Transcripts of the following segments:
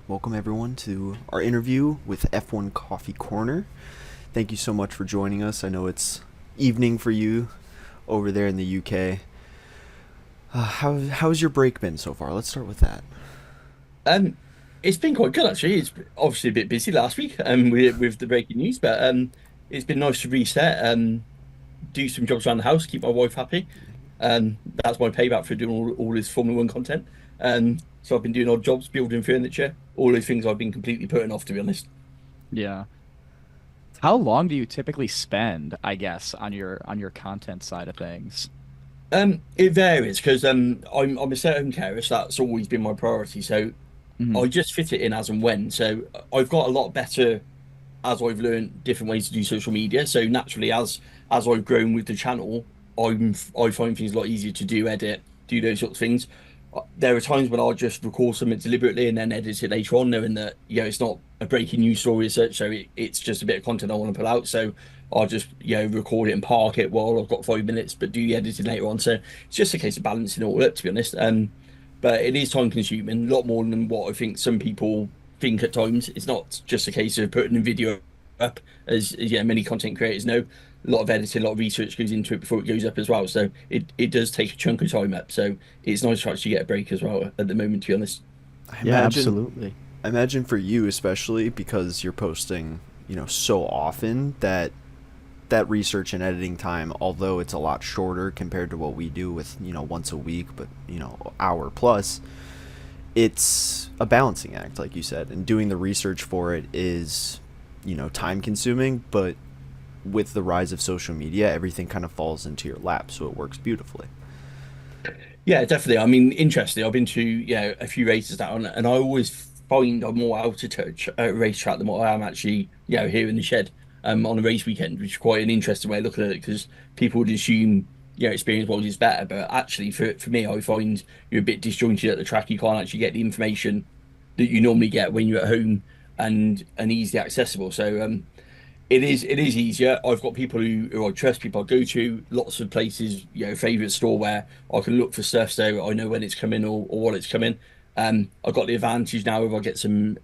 Welcome everyone to our interview with F1 Coffee Corner. Thank you so much for joining us. I know it's evening for you over there in the UK. How's your break been so far? Let's start with that. Um, it's been quite good actually. It's obviously a bit busy last week with the breaking news, but it's been nice to reset, do some jobs around the house, keep my wife happy. That's my payback for doing all this Formula One content. So I've been doing odd jobs, building furniture, all those things I've been completely putting off, to be honest. Yeah. How long do you typically spend, I guess, on your content side of things? It varies because I'm a stay-at-home carer, so that's always been my priority. So Hmm. I just fit it in as and when. So I've got a lot better as I've learned different ways to do social media. So naturally, as I've grown with the channel, I find things a lot easier to do, edit, do those sorts of things. There are times when I'll just record something deliberately and then edit it later on, knowing that it's not a breaking news story as such, so it's just a bit of content I want to put out. So I'll just record it and park it while I've got 5 minutes, but do the editing later on. So it's just a case of balancing it all up, to be honest. But it is time consuming, a lot more than what I think some people think at times. It's not just a case of putting a video up, as many content creators know. A lot of editing, a lot of research goes into it before it goes up as well. So it does take a chunk of time up. So it's nice to actually get a break as well at the moment, to be honest. I Yeah, imagine absolutely. I imagine for you especially because you're posting, so often that research and editing time, although it's a lot shorter compared to what we do with, once a week, but, hour plus, it's a balancing act, like you said, and doing the research for it is, time consuming, but with the rise of social media, everything kind of falls into your lap, so it works beautifully. Yeah, definitely. I mean, interestingly, I've been to a few races now, and I always find I'm more out of touch at a racetrack than what I am actually here in the shed on a race weekend, which is quite an interesting way of looking at it because people would assume experience wise is better, but actually for me, I find you're a bit disjointed at the track. You can't actually get the information that you normally get when you're at home and easily accessible. So it is easier. I've got people who I trust, people I go to, lots of places, favorite store where I can look for stuff so I know when it's coming or what it's coming. I've got the advantage now if I get some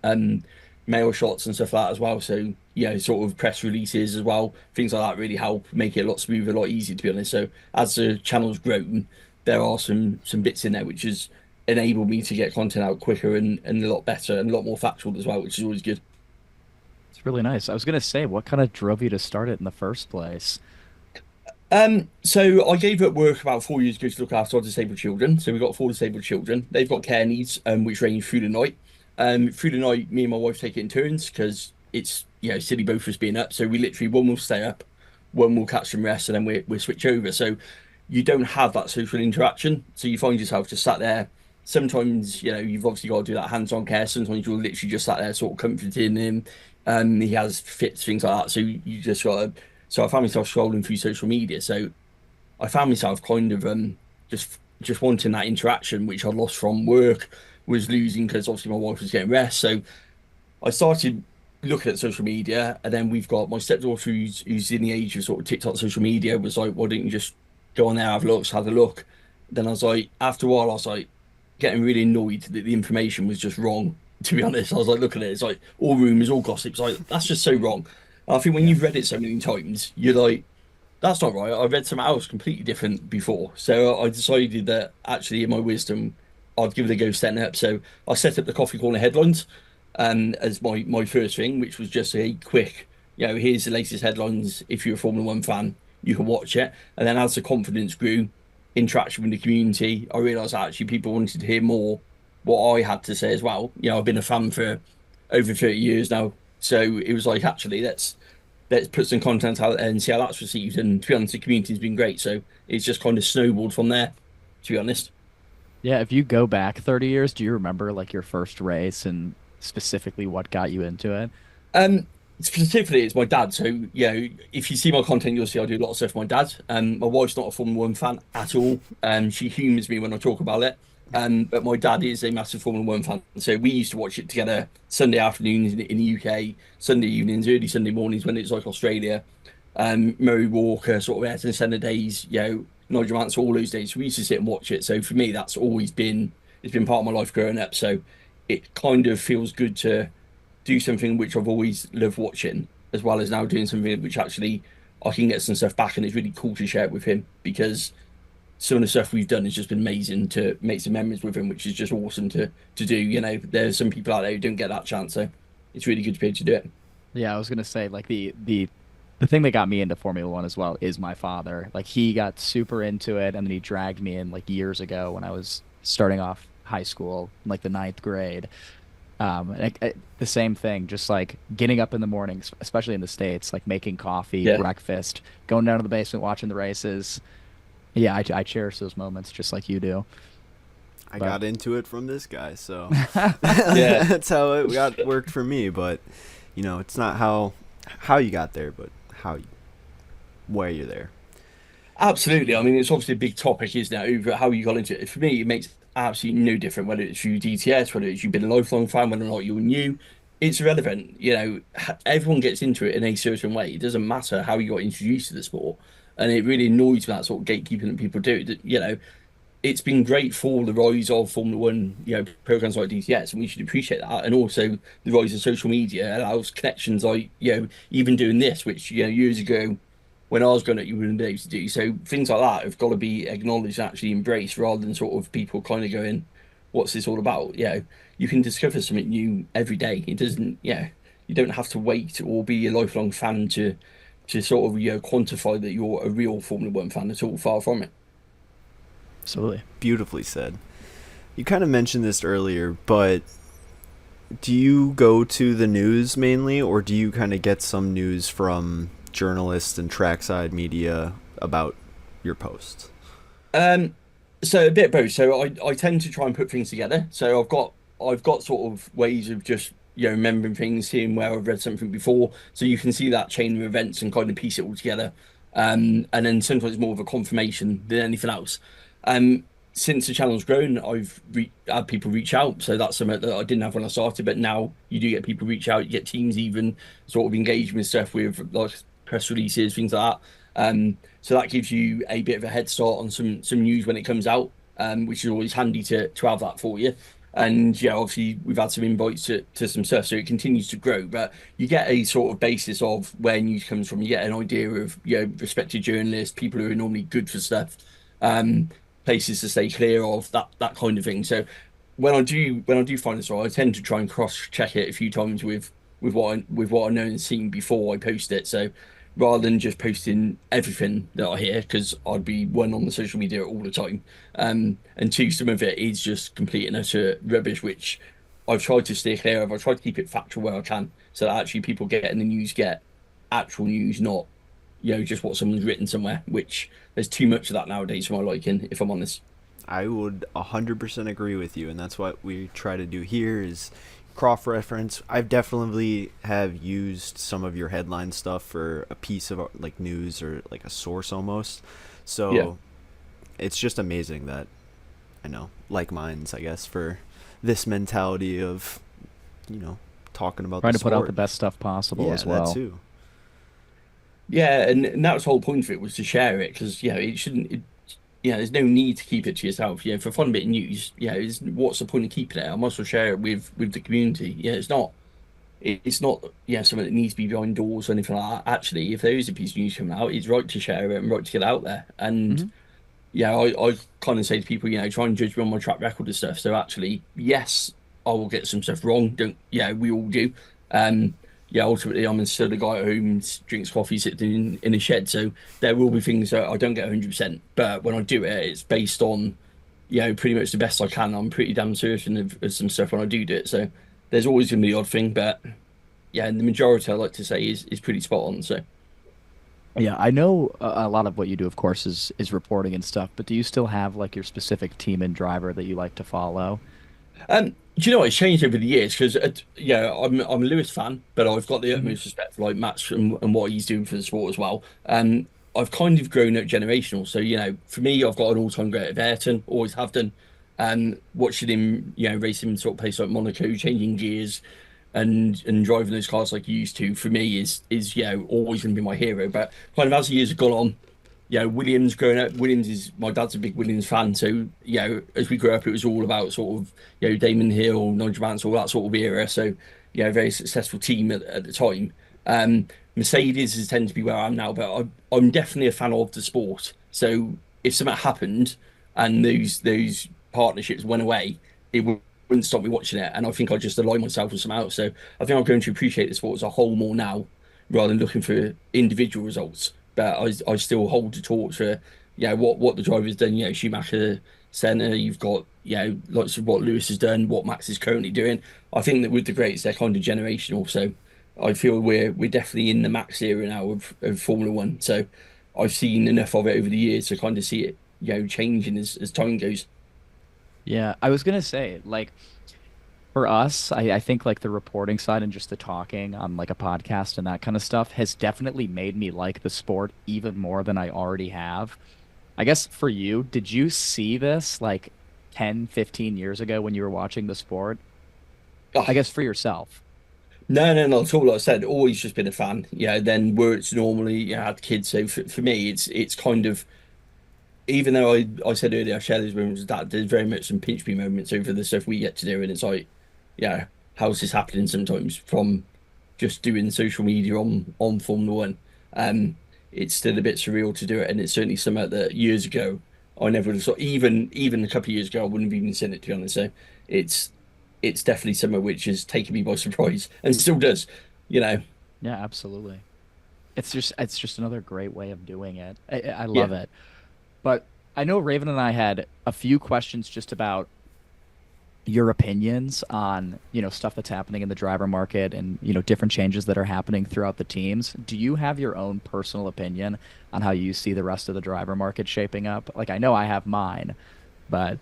mail shots and stuff like that as well. So, sort of press releases as well. Things like that really help make it a lot smoother, a lot easier to be honest. So as the channel's grown, there are some bits in there which has enabled me to get content out quicker and a lot better and a lot more factual as well, which is always good. It's really nice. I was gonna say, what kind of drove you to start it in the first place? So I gave up work about 4 years ago to look after our disabled children. So we've got four disabled children. They've got care needs, which range through the night. Through the night, me and my wife take it in turns because it's silly both of us being up. So we literally one will stay up, one will catch some rest, and then we switch over. So you don't have that social interaction. So you find yourself just sat there. Sometimes you've obviously got to do that hands-on care. Sometimes you're literally just sat there, sort of comforting him. He has fits, things like that. So you just got to. So I found myself scrolling through social media. So I found myself kind of just wanting that interaction, which I lost from work, was losing because obviously my wife was getting rest. So I started looking at social media, and then we've got my stepdaughter who's in the age of sort of TikTok social media. Was like, why don't you just go on there, have a look, so have a look. Then I was like, after a while, I was like getting really annoyed that the information was just wrong. To be honest, I was like looking at it, it's like all rumors, all gossips. Like that's just so wrong. And I think when Yeah. you've read it so many times, you're like, that's not right. I read something else completely different before. So I decided that actually, in my wisdom, I'd give it a go setting it up. So I set up the Coffee Corner headlines as my first thing, which was just a quick, here's the latest headlines. If you're a Formula One fan, you can watch it. And then as the confidence grew, interaction with the community, I realised actually people wanted to hear more what I had to say as well. I've been a fan for over 30 years now. So it was like, actually, let's put some content out there and see how that's received. And to be honest, the community's been great. So it's just kind of snowballed from there, to be honest. Yeah, if you go back 30 years, do you remember like your first race and specifically what got you into it? Specifically, it's my dad. So, if you see my content, you'll see I do a lot of stuff with my dad. My wife's not a Formula One fan at all. She humours me when I talk about it. But my dad is a massive Formula One fan. So we used to watch it together Sunday afternoons in the UK, Sunday evenings, early Sunday mornings when it's like Australia. Murray Walker, sort of Ayrton Senna days, Nigel Mansell, all those days. We used to sit and watch it. So for me, that's always been it's been part of my life growing up. So it kind of feels good to do something which I've always loved watching, as well as now doing something which actually I can get some stuff back, and it's really cool to share it with him because some of the stuff we've done has just been amazing to make some memories with him, which is just awesome to do. You know, there's some people out there who don't get that chance, so it's really good to be able to do it. Yeah, I was gonna say like the thing that got me into Formula One as well is my father. Like he got super into it, and then he dragged me in like years ago when I was starting off high school, like the ninth grade. The same thing, just like getting up in the mornings, especially in the States, like making coffee, Yeah, breakfast, going down to the basement, watching the races. Yeah, I cherish those moments just like you do. I But got into it from this guy, so yeah. that's how it got worked for me. But it's not how you got there, but where you're there. Absolutely. I mean, it's obviously a big topic, isn't it, over how you got into it. For me, it makes absolutely no difference whether it's you DTS, whether it's you've been a lifelong fan, whether or not you're new. It's irrelevant. You know, everyone gets into it in a certain way. It doesn't matter how you got introduced to the sport. And it really annoys me that sort of gatekeeping that people do. That, you know, it's been great for the rise of Formula One, you know, programs like DTS, and we should appreciate that. And also the rise of social media allows connections like, you know, even doing this, which, you know, years ago when I was growing up, you wouldn't be able to do. So things like that have got to be acknowledged and actually embraced rather than sort of people kind of going, what's this all about? You know, you can discover something new every day. It doesn't, yeah, you don't have to wait or be a lifelong fan to sort of, you know, quantify that you're a real Formula One fan at all. Far from it. absolutely. Beautifully said. You kind of mentioned this earlier, but do you go to the news mainly, or do you kind of get some news from journalists and trackside media about your posts? Um, so a bit of both. So I tend to try and put things together. So I've got sort of ways of just, you know, remembering things, seeing where I've read something before. So you can see that chain of events and kind of piece it all together. And then sometimes it's more of a confirmation than anything else. Um, since the channel's grown, had people reach out. So that's something that I didn't have when I started, but now you do get people reach out. You get teams even sort of engaging with stuff with like press releases, things like that. So that gives you a bit of a head start on some news when it comes out, which is always handy to have that for you. And yeah, obviously we've had some invites to some stuff, so it continues to grow. But you get a sort of basis of where news comes from. You get an idea of, you know, respected journalists, people who are normally good for stuff, um, places to stay clear of, that kind of thing. So when I do find a story, I tend to try and cross check it a few times with what I know and seen before I post it. So rather than just posting everything that I hear, because I'd be one on the social media all the time, and two, some of it is just complete and utter rubbish, which I've tried to steer clear of. I try to keep it factual where I can, so that actually people getting the news get actual news, not, you know, just what someone's written somewhere. Which there's too much of that nowadays for my liking, if I'm honest. I would 100% agree with you, and that's what we try to do here is cross reference. I've definitely have used some of your headline stuff for a piece of like news or like a source almost. Yeah. So it's just amazing that I know like minds, I guess, for this mentality of talking about Trying the to put out sport. the best stuff possible Yeah, as that well. too. Yeah, and that was the whole point of it, was to share it, because, you know, it shouldn't. There's no need to keep it to yourself. For fun bit of news. What's the point of keeping it? I might as well share it with the community. It's not something that needs to be behind doors or anything like that. Actually, if there is a piece of news coming out, it's right to share it and right to get it out there. And Hmm. yeah, I kind of say to people, try and judge me on my track record and stuff. So actually, yes, I will get some stuff wrong. Don't, we all do. Um, ultimately, I'm still the guy at home, drinks coffee, sits in a shed. So there will be things that I don't get 100%. But when I do it, it's based on, pretty much the best I can. I'm pretty damn certain of some stuff when I do it. So there's always going to be the odd thing. But yeah, and the majority, I like to say, is pretty spot on. So. Yeah, I know a lot of what you do, of course, is reporting and stuff. But do you still have like your specific team and driver that you like to follow? Do you know what? It's changed over the years because, I'm a Lewis fan, but I've got the Hmm. utmost respect for like Max and what he's doing for the sport as well. I've kind of grown up generational, so for me, I've got an all-time great of Ayrton, always have done. Watching him, racing in sort of places like Monaco, changing gears and driving those cars like he used to, for me is always going to be my hero. But kind of as the years have gone on, Williams growing up. Williams is my dad's a big Williams fan, so as we grew up, it was all about sort of Damon Hill, Nigel Mansell, all that sort of era. So very successful team at the time. Mercedes has tended to be where I am now, but I'm definitely a fan of the sport. So if something happened and those partnerships went away, it wouldn't stop me watching it. And I think I just align myself with something else. So I think I'm going to appreciate the sport as a whole more now, rather than looking for individual results. But I still hold the torch for what the driver's done. Schumacher, Senna. You've got lots of what Lewis has done, what Max is currently doing. I think that with the greats, they're kind of generational. So I feel we're definitely in the Max era now of Formula One. So I've seen enough of it over the years to kind of see it changing as time goes. Yeah, I was gonna say, like, for us, I think like the reporting side and just the talking on like a podcast and that kind of stuff has definitely made me like the sport even more than I already have. I guess for you, did you see this like 10, 15 years ago when you were watching the sport? I Oh, guess for yourself. no, no, not at all. Like I said, always just been a fan. Then where it's normally had kids. So for me, it's kind of, even though I said earlier I share these moments with that, there's very much some pinch me moments over the stuff we get to do, and it's like, how's this happening sometimes from just doing social media on Formula One. It's still a bit surreal to do it, and it's certainly something that years ago I never would have thought. Even a couple of years ago, I wouldn't have even seen it, to be honest. So it's it's definitely something which has taken me by surprise and still does. You know, Yeah, absolutely. It's just another great way of doing it. I yeah. love it. But I know Raven and I had a few questions just about your opinions on, stuff that's happening in the driver market and, different changes that are happening throughout the teams. Do you have your own personal opinion on how you see the rest of the driver market shaping up? Like, I know I have mine, but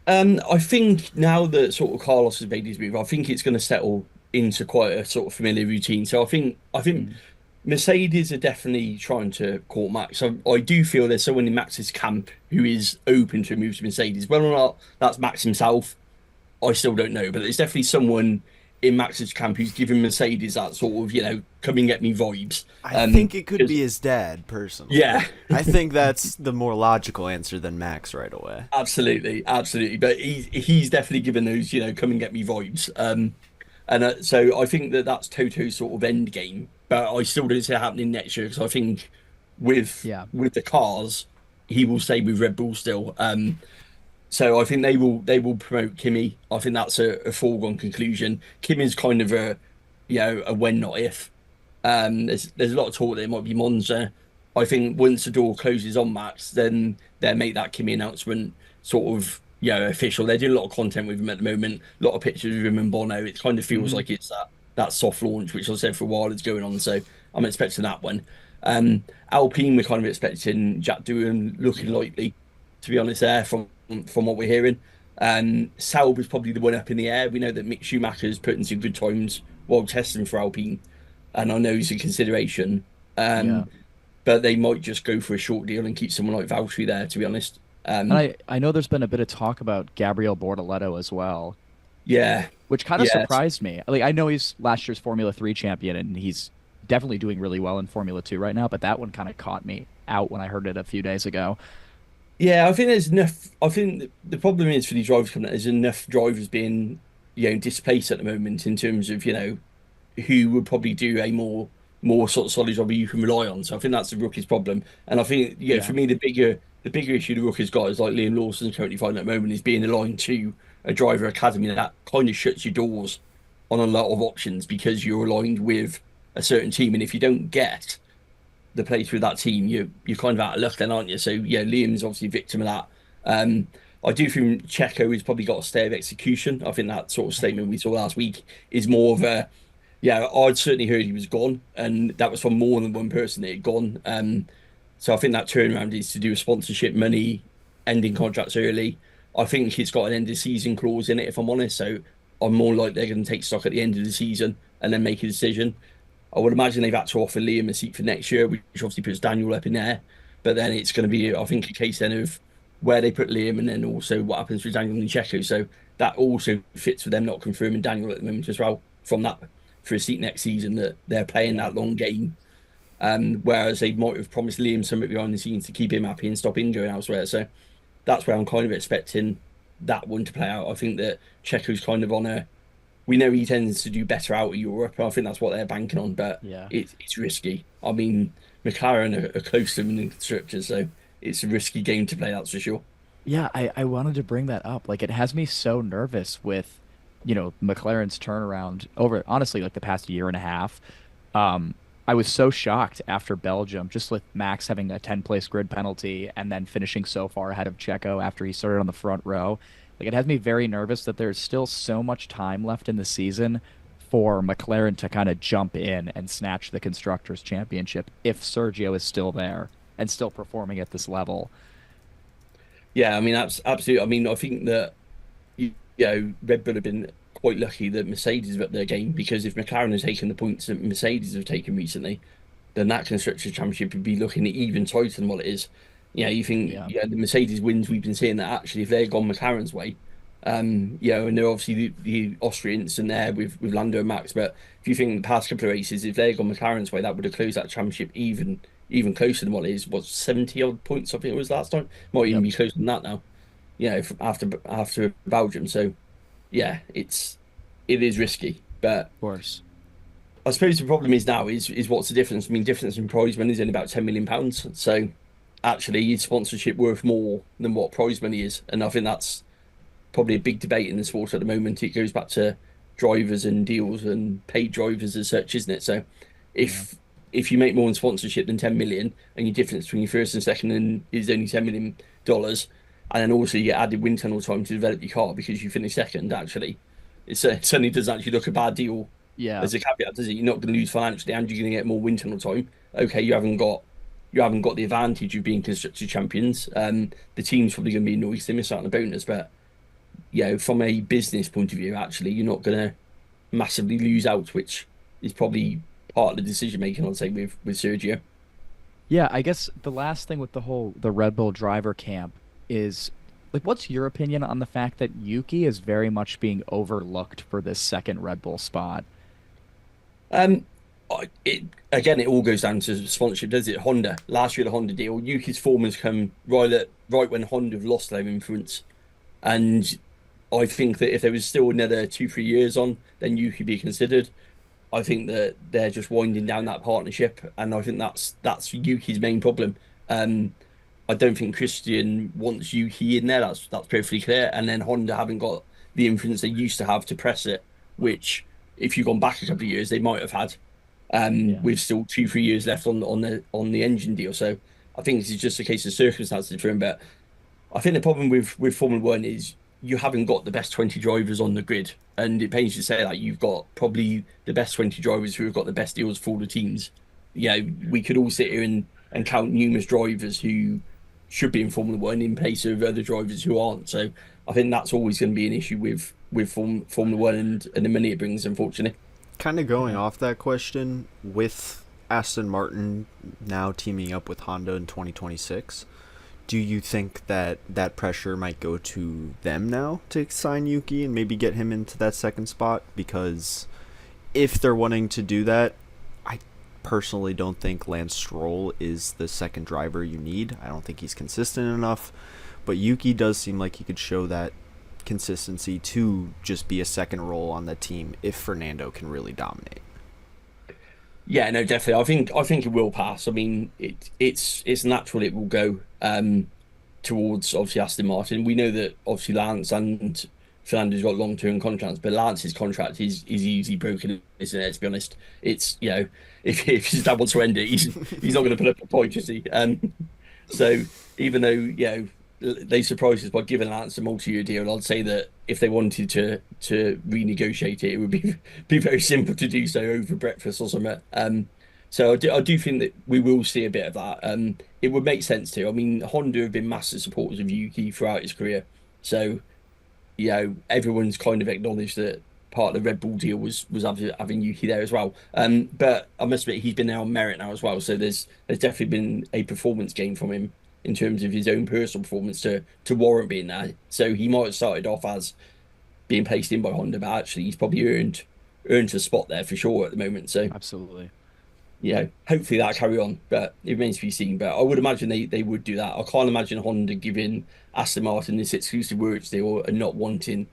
I think now that sort of Carlos has made his move, I think it's going to settle into quite a sort of familiar routine. So I think mm, Mercedes are definitely trying to court Max. I do feel there's someone in Max's camp who is open to a move to Mercedes. Whether or not that's Max himself, I still don't know. But there's definitely someone in Max's camp who's giving Mercedes that sort of, come and get me vibes. I think it could be 'Cause- his dad, personally. yeah, I think that's the more logical answer than Max right away. absolutely, absolutely. But he's definitely given those, come and get me vibes. And so I think that that's Toto's sort of end game. But I still don't see it happening next year because I think with yeah. with the cars, he will stay with Red Bull still. So I think they will promote Kimi. I think that's a foregone conclusion. Kimi's kind of a when not if. There's a lot of talk that it might be Monza. I think once the door closes on Max, then they'll make that Kimi announcement sort of official. They're doing a lot of content with him at the moment, a lot of pictures of him and Bono. It kind of feels Hmm. like it's that soft launch, which I said for a while is going on. So I'm expecting that one. Alpine, we're kind of expecting Jack Doohan looking likely, to be honest, there from what we're hearing. Sauber is probably the one up in the air. We know that Mick Schumacher's putting some good times while testing for Alpine, and I know he's a consideration. Yeah. Um, but they might just go for a short deal and keep someone like Valtteri there, to be honest. And Um, I know there's been a bit of talk about Gabriel Bortoleto as well, yeah, which kind of yeah, surprised me. Like, I know he's last year's Formula 3 champion and he's definitely doing really well in Formula 2 right now, but that one kind of caught me out when I heard it a few days ago. yeah. I think there's enough. I think the problem is for these drivers coming out, there's enough drivers being displaced at the moment in terms of who would probably do a more sort of solid job you can rely on. So I think that's the rookie's problem. And I think for Yeah. me the bigger issue the rookie's got is like Liam Lawson's currently finding at the moment is being aligned to a driver academy that kind of shuts your doors on a lot of options because you're aligned with a certain team. And if you don't get the place with that team, you're kind of out of luck then, aren't you? So yeah, Liam's obviously a victim of that. I do think Checo has probably got a stay of execution. I think that sort of statement we saw last week is more of a I'd certainly heard he was gone, and that was from more than one person that had gone. So I think that turnaround is to do with sponsorship money, ending contracts early. I think it's got an end of season clause in it, if I'm honest. So I'm more like they're going to take stock at the end of the season and then make a decision. I would imagine they've had to offer Liam a seat for next year, which obviously puts Daniel up in there. But then it's going to be, I think, a case then of where they put Liam and then also what happens with Daniel and Checo. So that also fits with them not confirming Daniel at the moment as well from that for a seat next season that they're playing Yeah. that long game. Whereas they might have promised Liam something behind the scenes to keep him happy and stop him going elsewhere. So that's where I'm kind of expecting that one to play out. I think that Checo's kind of on a. We know he tends to do better out of Europe, and I think that's what they're banking on. But Yeah. it's risky. I mean, McLaren are close to them in the constructors, so it's a risky game to play. That's for sure. Yeah, I wanted to bring that up. Like it has me so nervous with, McLaren's turnaround over honestly like the past year and a half. Um, I was so shocked after Belgium, just with Max having a 10 place grid penalty and then finishing so far ahead of Checo after he started on the front row. Like it has me very nervous that there's still so much time left in the season for McLaren to kind of jump in and snatch the Constructors' Championship if Sergio is still there and still performing at this level. Yeah, I mean, absolutely. I mean, I think that Red Bull have been quite lucky that Mercedes have upped their game because if McLaren has taken the points that Mercedes have taken recently, then that Constructors' Championship would be looking even tighter than what it is. You think Yeah. the Mercedes wins we've been seeing that actually if they'd gone McLaren's way, and they're obviously the Austrians and there with Lando and Max, but if you think the past couple of races, if they'd gone McLaren's way, that would have closed that championship even closer than what it is. What 70 odd points I think it was last time, might even Yep. be closer than that now. After Belgium, so yeah, it is risky, but. Of course. I suppose the problem is now is what's the difference? I mean, difference in prize money is only about £10 million. So actually, is sponsorship worth more than what prize money is? And I think that's probably a big debate in the sport at the moment. It goes back to drivers and deals and paid drivers as such, isn't it? So Yeah. if you make more in sponsorship than 10 million and your difference between your first and second is only $10 million, and then also you get added wind tunnel time to develop your car because you finish second, actually, it certainly doesn't actually look a bad deal Yeah. as a caveat, does it? You're not going to lose financially, and you're going to get more wind tunnel time. Okay, you haven't got the advantage of being constructor champions. The team's probably going to be annoyed if they miss out on a bonus, but from a business point of view, actually, you're not going to massively lose out, which is probably part of the decision making. I'd say with Sergio. Yeah, I guess the last thing with the Red Bull driver camp is like what's your opinion on the fact that Yuki is very much being overlooked for this second Red Bull spot? Um, it again, it all goes down to sponsorship, does it? Honda last year, the Honda deal, Yuki's form has come right when Honda have lost their influence, and I think that if there was still another 2 3 years on, then Yuki be considered. I think that they're just winding down that partnership, and I think that's Yuki's main problem. Um, I don't think Christian wants Yuki in there. That's perfectly clear. And then Honda haven't got the influence they used to have to press it, which if you've gone back a couple of years, they might have had. Yeah. With still 2 3 years left on the engine deal. So I think this is just a case of circumstances for him. But I think the problem with Formula One is you haven't got the best 20 drivers on the grid, and it pains to say that you've got probably the best 20 drivers who have got the best deals for all the teams. We could all sit here and count numerous drivers who should be in Formula One in place of other drivers who aren't. So I think that's always going to be an issue with Formula One and the money it brings, unfortunately. Kind of going Yeah. off that question, with Aston Martin now teaming up with Honda in 2026, do you think that that pressure might go to them now to sign Yuki and maybe get him into that second spot? Because if they're wanting to do that, I personally don't think Lance Stroll is the second driver you need. I don't think he's consistent enough, but Yuki does seem like he could show that consistency to just be a second role on the team if Fernando can really dominate. Yeah, no, definitely. I think it will pass. I mean, it's natural it will go towards obviously Aston Martin. We know that obviously Lance and Fernando's got long-term contracts, but Lance's contract is easily broken, isn't it? To be honest, it's if his dad wants to end it, he's not going to put up a point, is he? So even though they surprised us by giving Lance a multi-year deal, I'd say that if they wanted to renegotiate it, it would be very simple to do so over breakfast or something. So I do think that we will see a bit of that. It would make sense to. I mean, Honda have been massive supporters of Yuki throughout his career, so everyone's kind of acknowledged that part of the Red Bull deal was having Yuki there as well. But I must admit he's been there on merit now as well. So there's definitely been a performance gain from him in terms of his own personal performance to warrant being there. So he might have started off as being placed in by Honda, but actually he's probably earned a spot there for sure at the moment. So Absolutely. hopefully that carry on, but it remains to be seen. But I would imagine they would do that. I can't imagine Honda giving Aston Martin this exclusive works deal and not wanting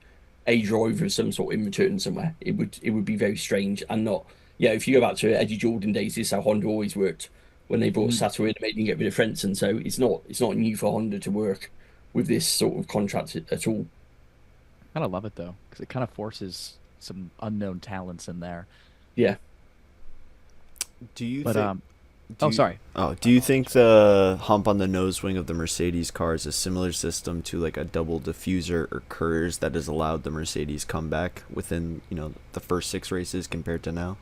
a driver of some sort in return somewhere. It would be very strange and not. If you go back to Eddie Jordan days, this is how Honda always worked when they brought Mm. Sato in and made him get rid of Frentzen. So it's not new for Honda to work with this sort of contract at all. I kind of love it though, because it kind of forces some unknown talents in there. Yeah. Do you But think? Do oh, you, sorry. do you think the hump on the nose wing of the Mercedes car is a similar system to like a double diffuser or KERS that has allowed the Mercedes comeback within the first 6 races compared to now?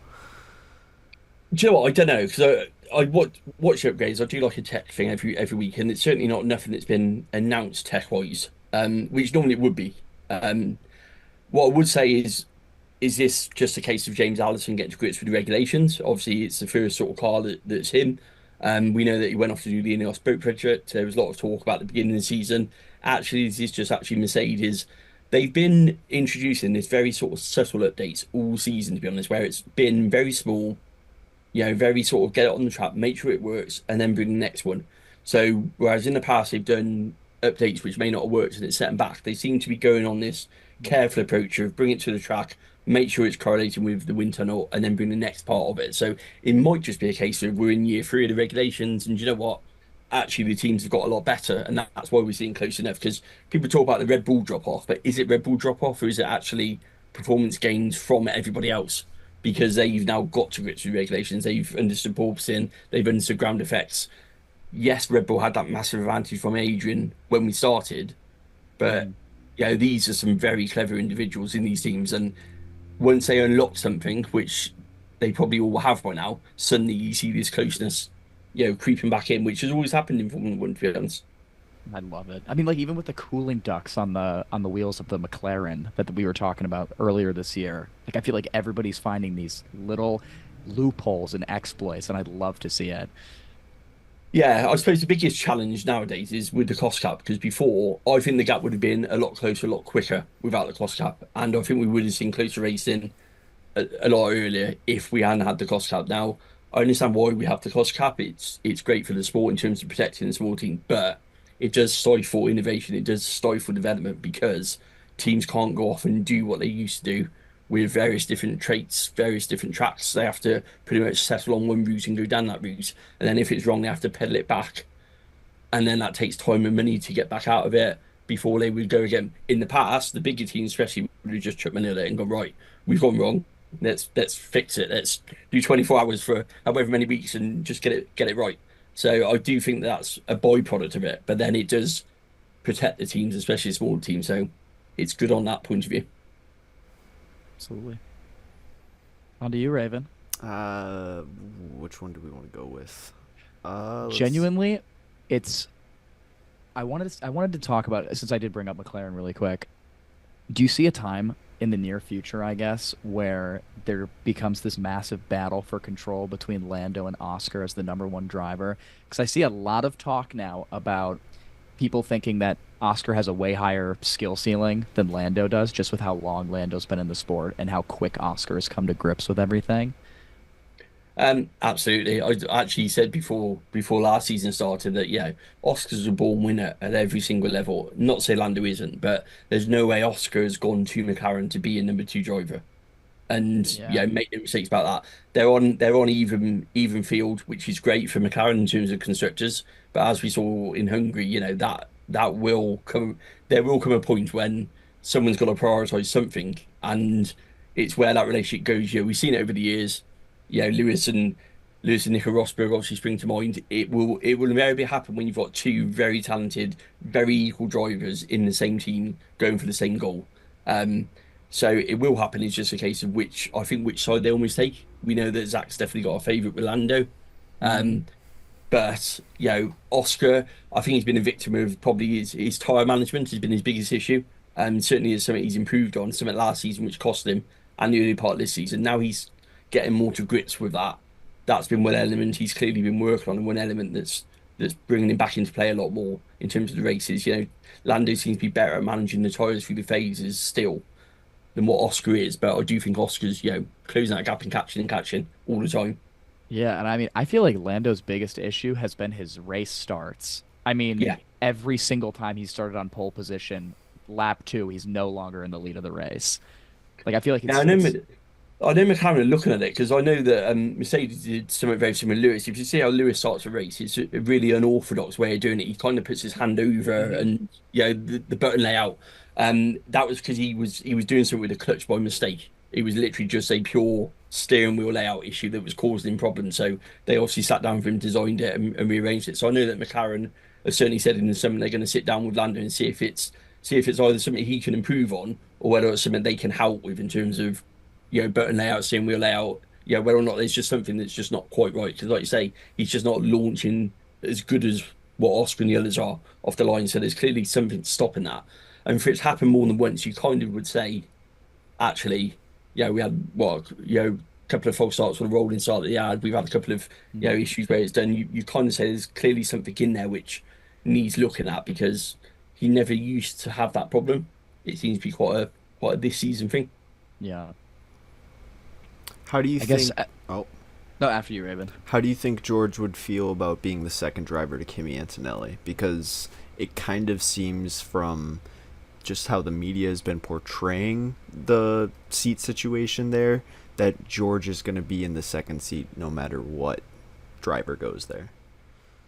Do you know what? I don't know because I watch upgrades. I do like a tech thing every week, and it's certainly not nothing that's been announced tech wise, which normally it would be. Um, what I would say is this just a case of James Allison getting to grips with the regulations? Obviously, it's the first sort of car that's him. We know that he went off to do the Ineos boat project. There was a lot of talk about the beginning of the season. Actually, this is just actually Mercedes. They've been introducing this very sort of subtle updates all season, to be honest, where it's been very small, very sort of get it on the track, make sure it works, and then bring the next one. So whereas in the past they've done updates which may not have worked and it's set them back, they seem to be going on this careful approach of bring it to the track, make sure it's correlating with the wind tunnel, and then bring the next part of it. So it might just be a case of we're in year three of the regulations, and you know what? Actually, the teams have got a lot better, and that's why we're seeing close enough. Because people talk about the Red Bull drop off, but is it Red Bull drop off, or is it actually performance gains from everybody else? Because they've now got to grips with regulations. They've understood porpoising. They've understood ground effects. Yes, Red Bull had that massive advantage from Adrian when we started, but Mm. these are some very clever individuals in these teams, and once they unlock something, which they probably all have by now, suddenly you see this closeness, creeping back in, which has always happened in Formula One, to be honest. I love it. I mean, like even with the cooling ducts on the wheels of the McLaren that we were talking about earlier this year, like I feel like everybody's finding these little loopholes and exploits, and I'd love to see it. Yeah, I suppose the biggest challenge nowadays is with the cost cap because before I think the gap would have been a lot closer, a lot quicker without the cost cap, and I think we would have seen closer racing a lot earlier if we hadn't had the cost cap. Now, I understand why we have the cost cap. It's great for the sport in terms of protecting the small team, but it does stifle innovation. It does stifle development because teams can't go off and do what they used to do with various different traits, various different tracks. They have to pretty much settle on one route and go down that route. And then if it's wrong, they have to pedal it back. And then that takes time and money to get back out of it before they would go again. In the past, the bigger teams especially would have just tripped Manila and gone, right, we've gone wrong. Let's fix it. Let's do 24 hours for however many weeks and just get it right. So I do think that's a byproduct of it, but then it does protect the teams, especially small teams. So it's good on that point of view. Absolutely. On to you, Raven. Uh, which one do we want to go with? Let's. Genuinely, it's I wanted to talk about since I did bring up McLaren really quick. Do you see a time in the near future, I guess, where there becomes this massive battle for control between Lando and Oscar as the number one driver? Because I see a lot of talk now about people thinking that Oscar has a way higher skill ceiling than Lando does, just with how long Lando's been in the sport and how quick Oscar has come to grips with everything. Absolutely. I actually said before last season started that Oscar's a born winner at every single level. Not to say Lando isn't, but there's no way Oscar has gone to McLaren to be a number two driver. And Yeah. make no mistakes about that. They're on even field, which is great for McLaren in terms of constructors. But as we saw in Hungary, that will come. There will come a point when someone's got to prioritize something, and it's where that relationship goes. We've seen it over the years. Lewis and Nico Rosberg obviously spring to mind. It will invariably happen when you've got two very talented, very equal drivers in the same team going for the same goal. Um, so it will happen. It's just a case of which side they almost take. We know that Zach's definitely got a favourite with Lando. Mm. Um, but Oscar, I think he's been a victim of probably his tyre management has been his biggest issue. Certainly is something he's improved on, something last season which cost him and the early part of this season. Now he's getting more to grips with that. That's been one element he's clearly been working on, and one element that's bringing him back into play a lot more in terms of the races. Lando seems to be better at managing the tyres through the phases still than what Oscar is, but I do think Oscar's closing that gap and catching all the time. Yeah, and I mean, I feel like Lando's biggest issue has been his race starts. I mean, Yeah. every single time he started on pole position, lap two, he's no longer in the lead of the race. Like I feel like Yeah, it's I know McLaren are looking at it because I know that Mercedes did something very similar to Lewis. If you see how Lewis starts a race, it's a really unorthodox way of doing it. He kind of puts his hand over Mhm. and the button layout. That was because he was doing something with the clutch by mistake. It was literally just a pure steering wheel layout issue that was causing him problems. So they obviously sat down with him, designed it, and rearranged it. So I know that McLaren have certainly said in the summer they're going to sit down with Lando and see if it's either something he can improve on or whether it's something they can help with in terms of button layout, steering wheel layout, whether or not there's just something that's just not quite right. Because, like you say, he's just not launching as good as what Oscar and the others are off the line. So there's clearly something stopping that. And for it to happen more than once, you kind of would say, actually, we had a couple of false starts with a rolling start that he had. We've had a couple of Mhm. issues where it's done. You kind of say there's clearly something in there which needs looking at because he never used to have that problem. It seems to be quite a this season thing. Yeah. How do you I guess think? Oh, no, after you, Raven. how do you think George would feel about being the second driver to Kimi Antonelli? Because it kind of seems from just how the media has been portraying the seat situation there that George is going to be in the second seat no matter what driver goes there.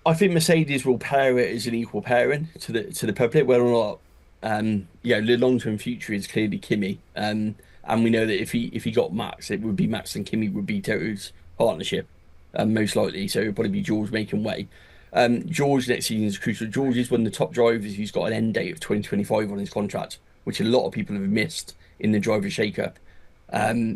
I think Mercedes will pair it as an equal pairing to the public, whether or not the long term future is clearly Kimi. And we know that if he got Max, it would be Max and Kimi would be Toto's partnership, most likely. So it would probably be George making way. George next season is crucial. George is one of the top drivers who's got an end date of 2025 on his contract, which a lot of people have missed in the driver shake-up.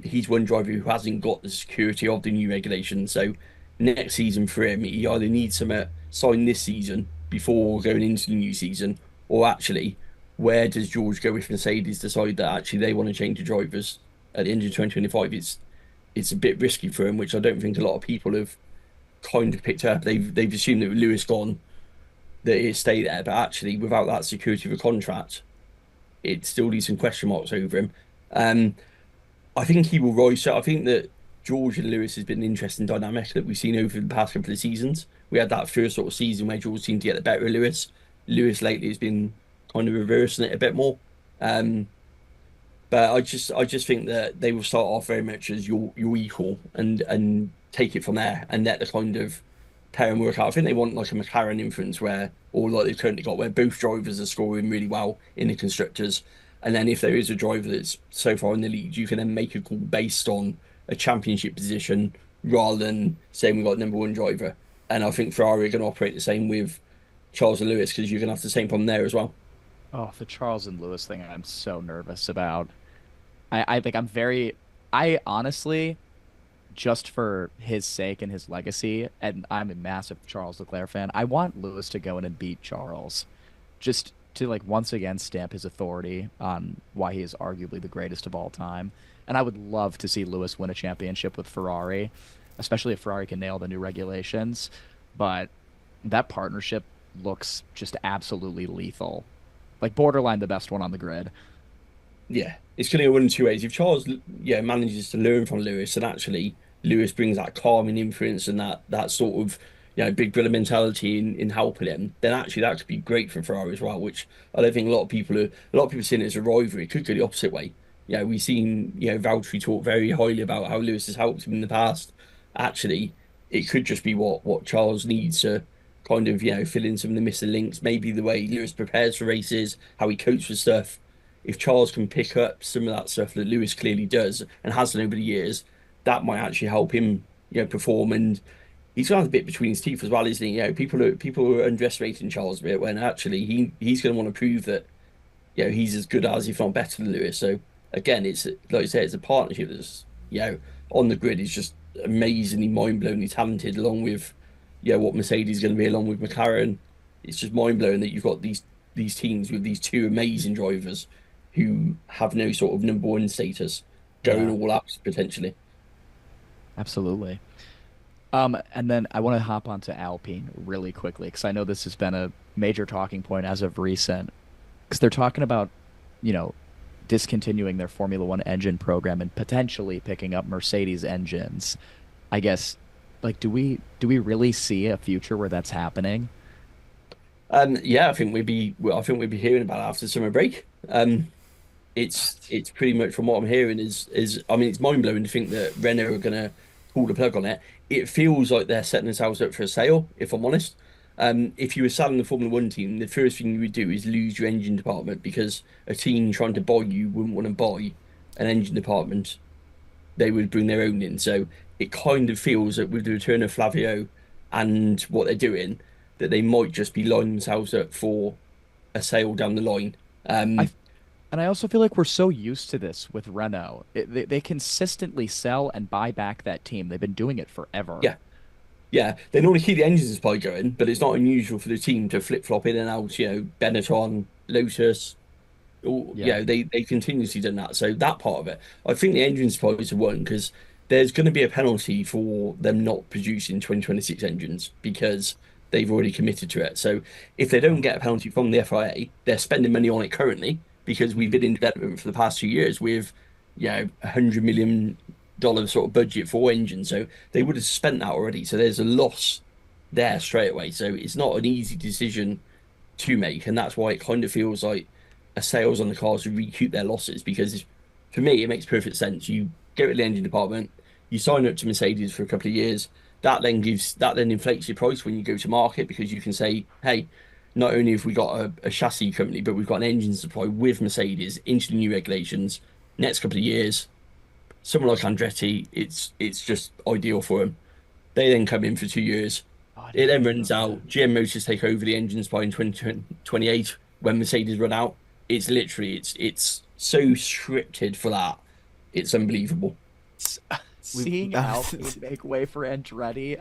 He's one driver who hasn't got the security of the new regulations. So next season for him, he either needs some sign this season before going into the new season, or actually, where does George go if Mercedes decide that actually they want to change the drivers at the end of 2025? It's a bit risky for him, which I don't think a lot of people have kind of picked up. They've assumed that with Lewis gone, that he'd stay there, but actually, without that security of a contract, it still leaves some question marks over him. Um, I think he will rise. So I think that George and Lewis has been an interesting dynamic that we've seen over the past couple of seasons. We had that first sort of season where George seemed to get the better of Lewis. Lewis lately has been kind of reversing it a bit more. Um, but I just think that they will start off very much as your equal and take it from there and let the kind of pair and work out. I think they want like a McLaren influence where, or like they've currently got, where both drivers are scoring really well in the constructors. And then if there is a driver that's so far in the lead, you can then make a call based on a championship position rather than saying we've got number one driver. And I think Ferrari are going to operate the same with Charles and Lewis because you're going to have the same problem there as well. Oh, the Charles and Lewis thing, I'm so nervous about. I think I'm very, I honestly, just for his sake and his legacy, and I'm a massive Charles Leclerc fan, I want Lewis to go in and beat Charles, just to like once again stamp his authority on why he is arguably the greatest of all time. And I would love to see Lewis win a championship with Ferrari, especially if Ferrari can nail the new regulations. But that partnership looks just absolutely lethal, like borderline the best one on the grid. Yeah, it's going to go one in two ways. If Charles, manages to learn from Lewis, and actually Lewis brings that calming influence and that sort of big brother mentality in helping him, then actually that could be great for Ferrari as well. Which I don't think a lot of people seeing it as a rivalry. It could go the opposite way. We've seen Valtteri talk very highly about how Lewis has helped him in the past. Actually, it could just be what Charles needs to kind of fill in some of the missing links. Maybe the way Lewis prepares for races, how he copes with stuff. If Charles can pick up some of that stuff that Lewis clearly does and has done over the years, that might actually help him, perform. And he's got a bit between his teeth as well, isn't he? People are underestimating Charles a bit when actually he's going to want to prove that he's as good as, if not better than Lewis. So again, it's like you say, it's a partnership that's on the grid is just amazingly mind-blowingly talented, along with what Mercedes is going to be, along with McLaren. It's just mind-blowing that you've got these teams with these two amazing drivers who have no sort of number one status going Yeah, all out potentially. absolutely. And then I want to hop onto Alpine really quickly because I know this has been a major talking point as of recent. Because they're talking about, you know, discontinuing their Formula One engine program and potentially picking up Mercedes engines. I guess like do we really see a future where that's happening? Yeah, I think we'd be hearing about it after summer break. It's pretty much from what I'm hearing is I mean it's mind blowing to think that Renault are gonna pull the plug on it. It feels like they're setting themselves up for a sale, if I'm honest. If you were selling the Formula One team, the first thing you would do is lose your engine department because a team trying to buy you wouldn't want to buy an engine department. They would bring their own in. So it kind of feels that with the return of Flavio and what they're doing, that they might just be lining themselves up for a sale down the line. I Um, And I also feel like we're so used to this with Renault. They consistently sell and buy back that team. They've been doing it forever. yeah, yeah, they normally keep the engine supply going, but it's not unusual for the team to flip flop in and out. Benetton, Lotus, or Yeah. they continuously done that. So that part of it, I think the engine supply is a one because there's going to be a penalty for them not producing 2026 engines because they've already committed to it. So if they don't get a penalty from the FIA, they're spending money on it currently because we've Mhm. been in development for the past 2 years with $100 million sort of budget for engines. So they would have spent that already. So there's a loss there straight away. So it's not an easy decision to make, and that's why it kind of feels like a sales on the cars to recoup their losses. Because for me, it makes perfect sense. You get rid of the engine department, you sign up to Mercedes for a couple of years. That then inflates your price when you go to market because you can say, hey, not only have we got a chassis company, but we've got an engine supply with Mercedes into the new regulations. Next couple of years, someone like Andretti, it's just ideal for them. They then come in for 2 years. Oh, I It didn't then think runs about that. out. GM Motors take over the engine supply in 2028 when Mercedes run out. It's so scripted for that. It's unbelievable. S- We've Seeing Alpine make way for Andretti,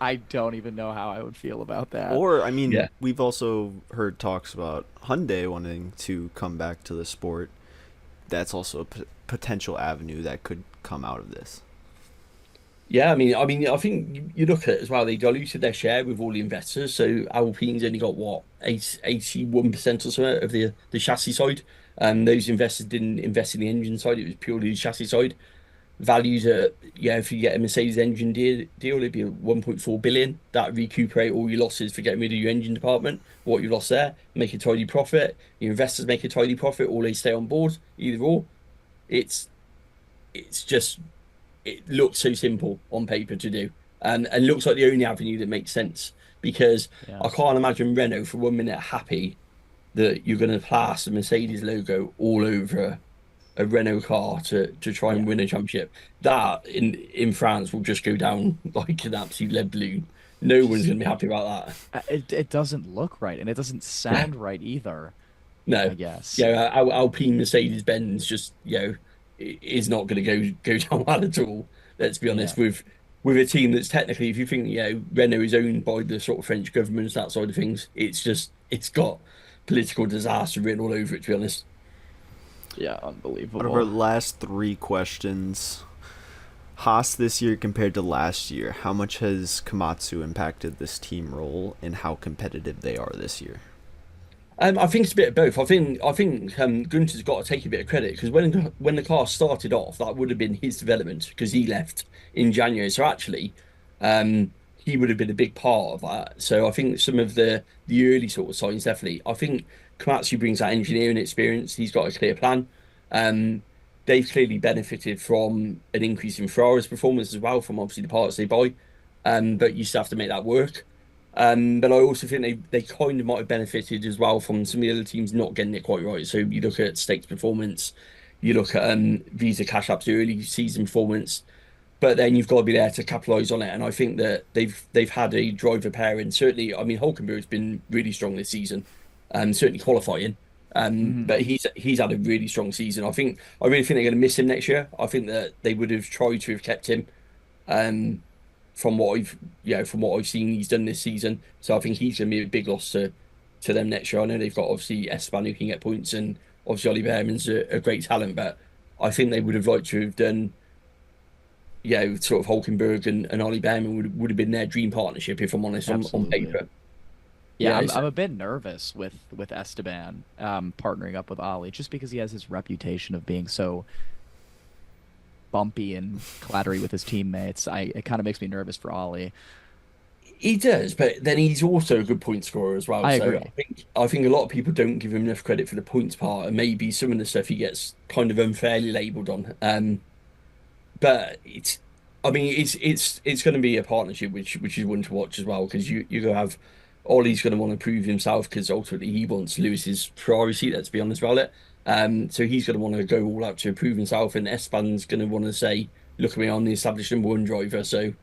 I don't even know how I would feel about that. or I mean, Yeah. we've also heard talks about Hyundai wanting to come back to the sport. That's also a potential avenue that could come out of this. Yeah, I think you look at it as well. They diluted their share with all the investors, so Alpine's only got what 81% or so of the chassis side. Those investors didn't invest in the engine side; it was purely the chassis side. Values at if you get a Mercedes engine deal, it'd be 1.4 billion. That recuperate all your losses for getting rid of your engine department. What you lost there, make a tidy profit. Your investors make a tidy profit, or they stay on board. Either or, it's it's just it looks so simple on paper to do, and looks like the only avenue that makes sense because Yeah. I can't imagine Renault for 1 minute happy that you're going to plaster the Mercedes logo all over a Renault car to try and Yeah. win a championship. That in France will just go down like an absolute lead balloon. No one's Just going to be happy about it doesn't look right and it doesn't that. sound right either, No, I guess. Alpine Mercedes Benz just is not going to go down well at all. Let's be Yeah. honest with a team that's technically, if you think Renault is owned by the sort of French government, that side of things, it's got political disaster written all over it. To be honest, Yeah, Out of our unbelievable. last three questions, Haas this year compared to last year, how much has Komatsu impacted this team role and how competitive they are this year? I think it's a bit of both. I think Gunter's got to take a bit of credit because when the car started off, that would have been his development because he left in January. So actually, he would have been a big part of that. So I think some of the early sort of signs definitely. I think Komatsu brings that engineering experience. He's got a clear plan. Um, they've clearly benefited from an increase in Ferrari's performance as well, from obviously the parts they buy. But you still have to make that work. But I also think they kind of might have benefited as well from some of the other teams not getting it quite right. So you look at Stake's performance, you look at Visa Cash App's early season performance, but then you've got to be there to capitalise on it. And I think that they've had a driver pair, and certainly, I mean, Hulkenberg's been really strong this season, certainly qualifying. Hmm. But he's had a really strong season. I really think they're going to miss him next year. I think that they would have tried to have kept him. Um, from what I've seen he's done this season. So I think he's going to be a big loss to them next year. I know they've got obviously Esteban who can get points, and obviously Ollie Behrman's a great talent, but I think they would have liked to have done sort of Hulkenberg and Ollie Behrman would have been their dream partnership if I'm honest on Absolutely. paper. Yeah, Yeah, I'm a bit nervous with Esteban partnering up with Ollie just because he has his reputation of being so bumpy and clattery with his teammates. It kind of makes me nervous for Ollie. He does, but then he's also a good point scorer as well. I So agree. I think a lot of people don't give him enough credit for the points part, and maybe some of the stuff he gets kind of unfairly labelled on. But I mean, it's going to be a partnership which is one to watch as well, because you're going to have Ollie's going to want to prove himself, because ultimately he wants Lewis's Ferrari seat. Let's be honest about it. So he's going to want to go all out to prove himself, and Esteban's going to want to say, "Look at me, I'm the established #1 driver." So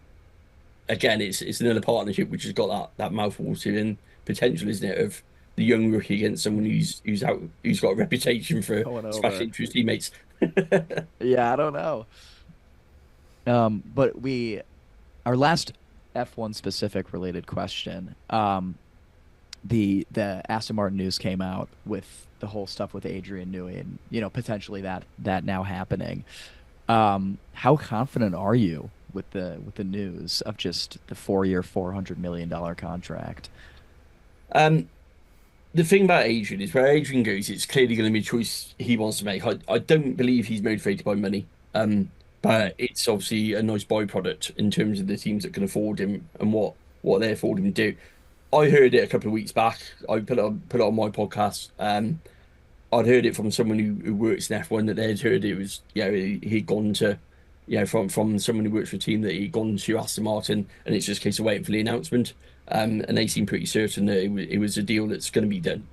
again, it's another partnership which has got that mouthwatering potential, isn't it, of the young rookie against someone who's got a reputation for Going over. smashing into his teammates. Yeah, I don't know. But our last F1 specific related question. The Aston Martin news came out with the whole stuff with Adrian Newey and potentially that now happening. How confident are you with the news of just the 4-year, $400 million contract? The thing about Adrian is, where Adrian goes, it's clearly going to be a choice he wants to make. I don't believe he's motivated by money, but it's obviously a nice byproduct in terms of the teams that can afford him and what they afford him to do. I heard it a couple of weeks back. I put it on my podcast. I'd heard it from someone who works in F1, that they'd heard it was, he'd gone to, from someone who works for a team, that he'd gone to Aston Martin, and it's just a case of waiting for the announcement. And they seem pretty certain that it was a deal that's going to be done.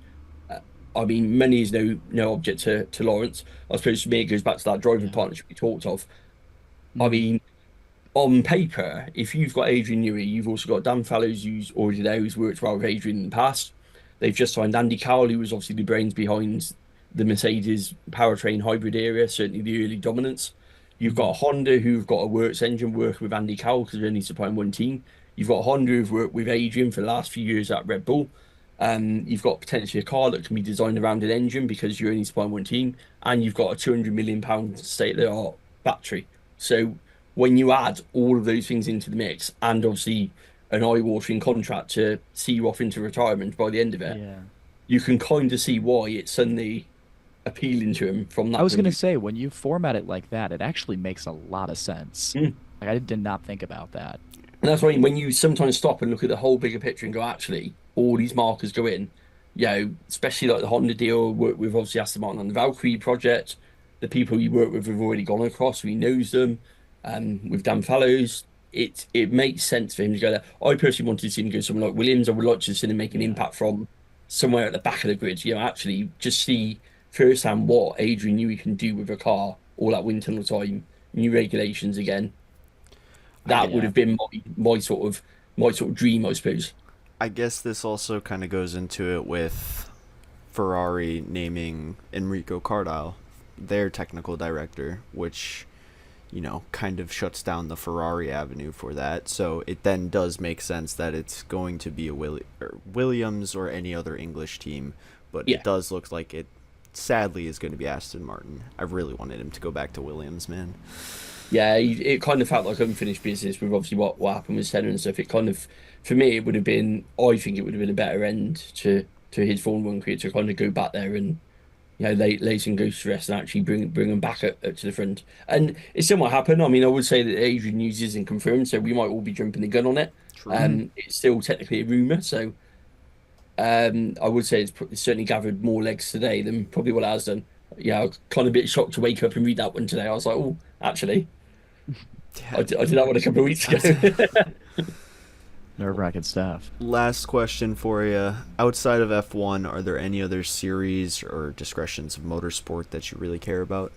I mean, money is no object to Lawrence. I suppose for me, it goes back to that driving Yeah. partnership we talked of. I Mhm. mean, on paper, if you've got Adrian Newey, you've also got Dan Fallows, who's already there, who's worked well with Adrian in the past. They've just signed Andy Cowell, who was obviously the brains behind the Mercedes powertrain hybrid area, certainly the early dominance. You've Mhm. got Honda, who've got a works engine working with Andy Cowell, because they're only supplying one team. You've got Honda, who've worked with Adrian for the last few years at Red Bull. You've got potentially a car that can be designed around an engine, because you're only supplying one team, and you've got a £200 million state-of-the-art battery. So when you add all of those things into the mix, and obviously an eye-watering contract to see you off into retirement by the end of it, Yeah. you can kind of see why it's suddenly appealing to him from I that was point gonna of view. say, when you format it like that, it actually makes a lot of sense. Mm. Like I did not think about that. And that's why when you sometimes stop and look at the whole bigger picture and go, actually, all these markers go in, especially like the Honda deal, work with obviously Aston Martin on the Valkyrie project. The people you work with have already gone across, so he knows them. With Dan Fallows, it makes sense for him to go there. I personally wanted to see him go somewhere like Williams. I would like to see him make an Yeah. impact from somewhere at the back of the grid. Actually just see firsthand what Adrian knew he can do with a car all that wind tunnel time, new regulations again. I That get would Yeah. have been my sort of dream, I suppose. I guess this also kind of goes into it with Ferrari naming Enrico Cardile their technical director, which kind of shuts down the Ferrari avenue for that. So it then does make sense that it's going to be a Williams or any other English team, but it Yeah, does look like it sadly is going to be Aston Martin. I really wanted him to go back to Williams, man. yeah. It kind of felt like unfinished business with obviously what happened with Senna and stuff. It kind of, for me, it would have been. I think it would have been a better end to his Formula One career, to kind of go back there and lay some ghost to rest and actually bring them back up to the front. And it's still might happen. I mean, I would say that Adrian news isn't confirmed, so we might all be jumping the gun on it. True. It's still technically a rumor, so I would say it's certainly gathered more legs today than probably what it has done. Yeah, I was kind of a bit shocked to wake up and read that one today. I was like, oh, actually, Yeah. I did that one a couple of weeks ago. Nerve-wracking stuff. Last question for you. Outside of F1, are there any other series or discretions of motorsport that you really care about?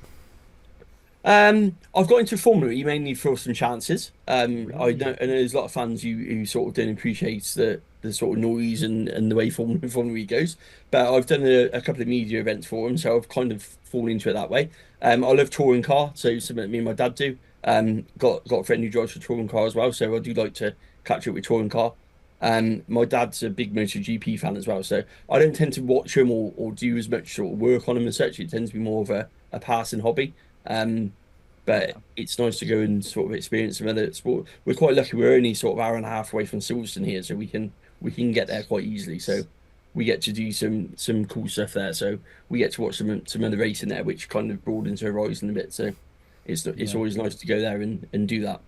I've got into Formula E mainly for some chances. I Really? know, I know there's a lot of fans who sort of don't appreciate the sort of noise and the way Formula E goes. But I've done a couple of media events for them, so I've kind of fallen into it that way. I love touring car, so something that me and my dad do. Got a friend who drives for touring car as well, so I do like to catch up with touring car. My dad's a big MotoGP fan as well, so I don't tend to watch him or do as much sort of work on him as such. It tends to be more of a passing hobby. But Yeah. it's nice to go and sort of experience some other sport. We're quite lucky. We're only sort of hour and a half away from Silverstone here, so we can get there quite easily. So we get to do some cool stuff there. So we get to watch some other racing there, which kind of broadens the horizon a bit. So It's Yeah. always nice to go there and do that.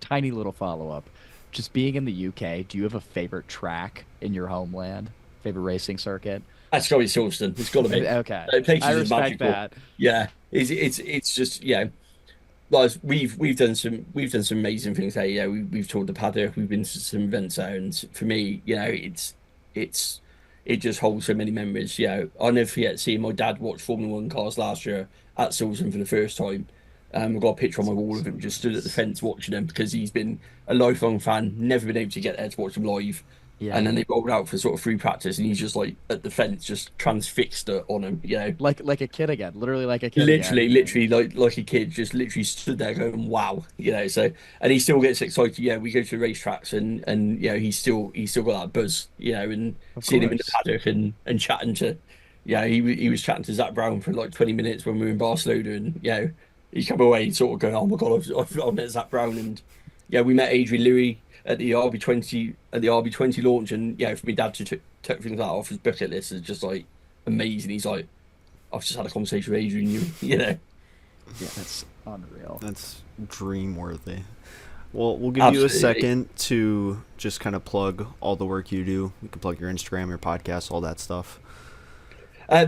Tiny little follow-up. Just being in the UK, do you have a favorite track in your homeland? Favorite racing circuit? That's got to be Silverstone. It's got to be. Okay. The place I is just respect magical. that. Yeah, it's just like we've done some amazing things there. Yeah, we've toured the paddock, we've been to some events there, and for me, it's it just holds so many memories. I'll never forget seeing my dad watch Formula One cars last year at Silverstone for the first time. I've got a picture on my wall of him just stood at the fence watching them because he's been a lifelong fan, never been able to get there to watch them live. Yeah. And then they rolled out for sort of free practice, and he's just like at the fence, just transfixed on him. Like a kid again, literally like a kid Literally, again. literally like a kid, just literally stood there going, "Wow!" So, and he still gets excited. Yeah, we go to the racetracks, and he's still got that buzz. And Of seeing him in the course. paddock and chatting to, he was chatting to Zach Brown for like 20 minutes when we were in Barcelona, and he come away sort of going, "Oh my God, I've met Zach Brown," and we met Adrian Louis at the RB20 launch, and for me dad to took things like that off his bucket list is just like amazing. He's like, I've just had a conversation with Adrian, Yeah, that's unreal. That's dream worthy. Well, we'll give you a Absolutely. second to just kind of plug all the work you do. You can plug your Instagram, your podcast, all that stuff. So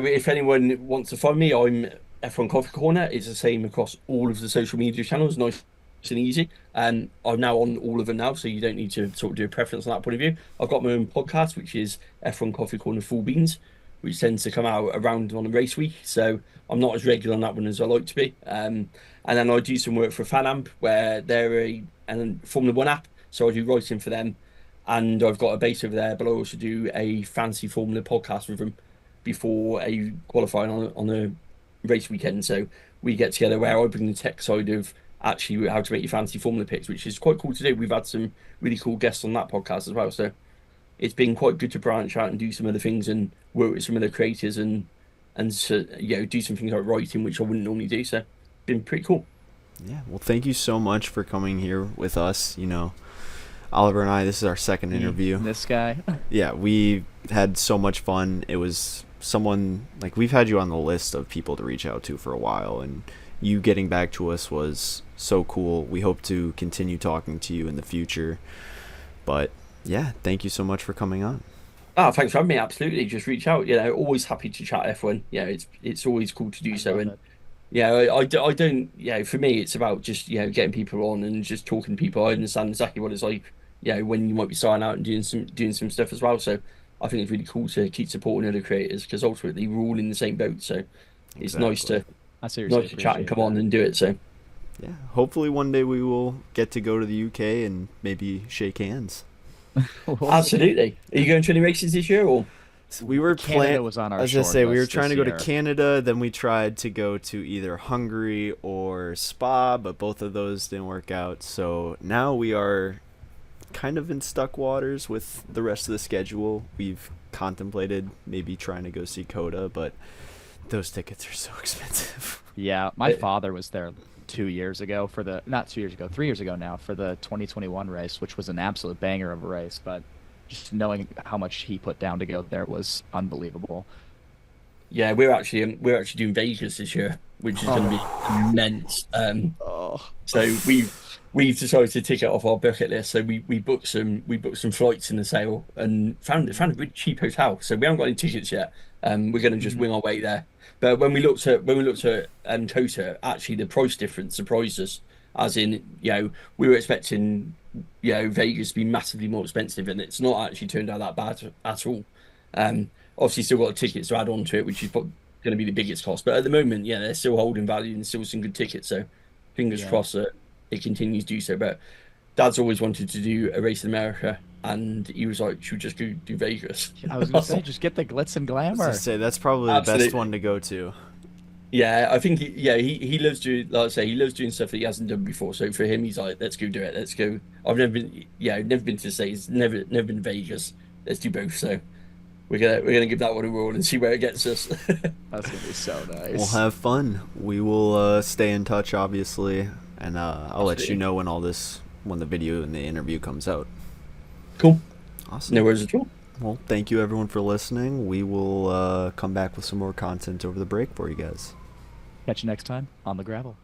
if anyone wants to find me, I'm F1 Coffee Corner. It's the same across all of the social media channels, nice and easy. And I'm now on all of them now, so you don't need to sort of do a preference on that point of view. I've got my own podcast, which is F1 Coffee Corner Full Beans, which tends to come out around on a race week. So I'm not as regular on that one as I like to be. And then I do some work for FanAmp, where they're a Formula One app, so I do writing for them. And I've got a base over there, but I also do a fancy Formula podcast with them before a qualifying on a race weekend. So we get together where I bring the tech side of actually how to make your fancy Formula picks, which is quite cool to do. We've had some really cool guests on that podcast as well. So it's been quite good to branch out and do some other things and work with some other creators and so, do some things like writing, which I wouldn't normally do. So been pretty cool. Yeah, well, thank you so much for coming here with us. Oliver and I, this is our second interview. This guy. Yeah, we had so much fun. It was someone, like, we've had you on the list of people to reach out to for a while, and you getting back to us was so cool. We hope to continue talking to you in the future. But yeah, thank you so much for coming on. Thanks for having me. Absolutely, just reach out. Always happy to chat F1. It's always cool to do so. love And it. I don't. For me, it's about just getting people on and just talking to people. I understand exactly what it's like. When you might be starting out and doing some stuff as well. So I think it's really cool to keep supporting other creators because ultimately we're all in the same boat. So it's nice to I seriously nice to chat and appreciate come on that. and do it. So Yeah, hopefully one day we will get to go to the UK and maybe shake hands. We'll see. absolutely. Are you going to any races this year or? So we were Canada was on our I was gonna short say we were list trying to this go year. to Canada, then we tried to go to either Hungary or Spa, but both of those didn't work out. So now we are kind of in stuck waters with the rest of the schedule. We've contemplated maybe trying to go see Coda, but those tickets are so expensive. Yeah, my Uh, father was there 2 years ago for the not 2 years ago, 3 years ago now for the 2021 race, which was an absolute banger of a race. But just knowing how much he put down to go there was unbelievable. Yeah, we're actually doing Vegas this year, which is going to be immense. Oh, So we've decided to tick it off our bucket list. So we booked some flights in the sale and found a really cheap hotel. So we haven't got any tickets yet. We're going to just wing our way there. But when we looked at Kota, actually the price difference surprised us. As in, we were expecting Vegas to be massively more expensive, and it's not actually turned out that bad at all. Obviously, still got tickets to add on to it, which is going to be the biggest cost. But at the moment, they're still holding value and still some good tickets. So fingers Yeah. crossed that it continues to do so. But Dad's always wanted to do a race in America, and he was like, "Should we just go do Vegas?" I was gonna say, just get the glitz and I was glamour. gonna say that's probably the best Absolutely. one to go to. Yeah, I think he loves doing, like I say, he loves doing stuff that he hasn't done before. So for him, he's like, let's go do it. Let's go. Never been to the States, never been to Vegas. Let's do both. So we're gonna give that one a whirl and see where it gets us. That's gonna be so nice. We'll have fun. We will stay in touch, obviously, and I'll let you Absolutely. know when the video and the interview comes out. Cool. Awesome. No worries at all. Well, thank you everyone for listening. We will come back with some more content over the break for you guys. Catch you next time on the gravel.